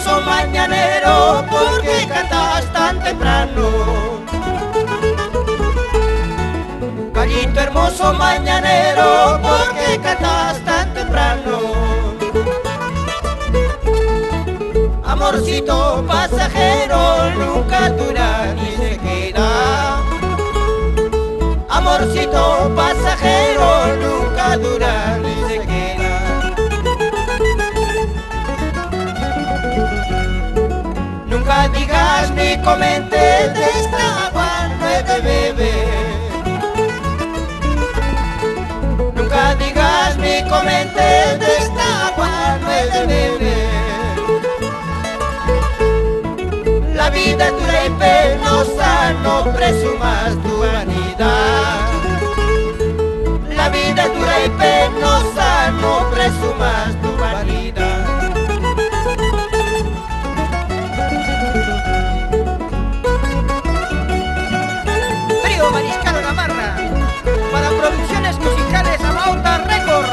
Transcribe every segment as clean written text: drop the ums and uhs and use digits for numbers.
hermoso mañanero, ¿por qué cantas tan temprano? Gallito hermoso mañanero, ¿por qué cantas tan temprano? Amorcito pasajero, nunca dura ni se queda. Amorcito pasajero, nunca dura ni se queda. Nunca digas ni comentes de esta agua no he de beber. Nunca digas ni comentes de esta agua no he de beber. La vida es dura y penosa, no presumas tu vanidad. La vida es dura y penosa, no presumas tu vanidad. Trío Mariscal Gamarra, para producciones musicales Amauta Record.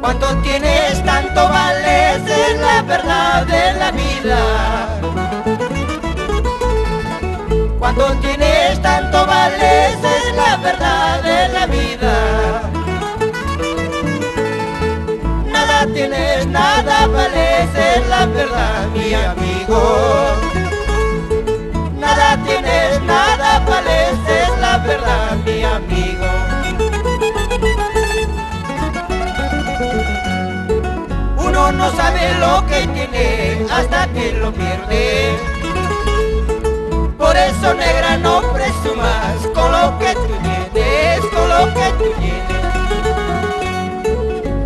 Cuando tienes tanto vales, es la verdad de la vida. Cuando tienes tanto vales, es la verdad de la vida. Nada tienes, nada vales, es la verdad, mi amigo. Nada tienes, nada vales, es la verdad, mi amigo. Uno no sabe lo que tiene hasta que lo pierde. Por eso, negra, no presumas con lo que tú tienes, con lo que tú tienes.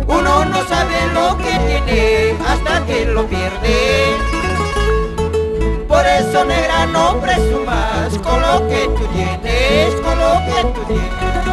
Uno no sabe lo que tiene hasta que lo pierde. Por eso, negra, no presumas con lo que tú tienes, con lo que tú tienes.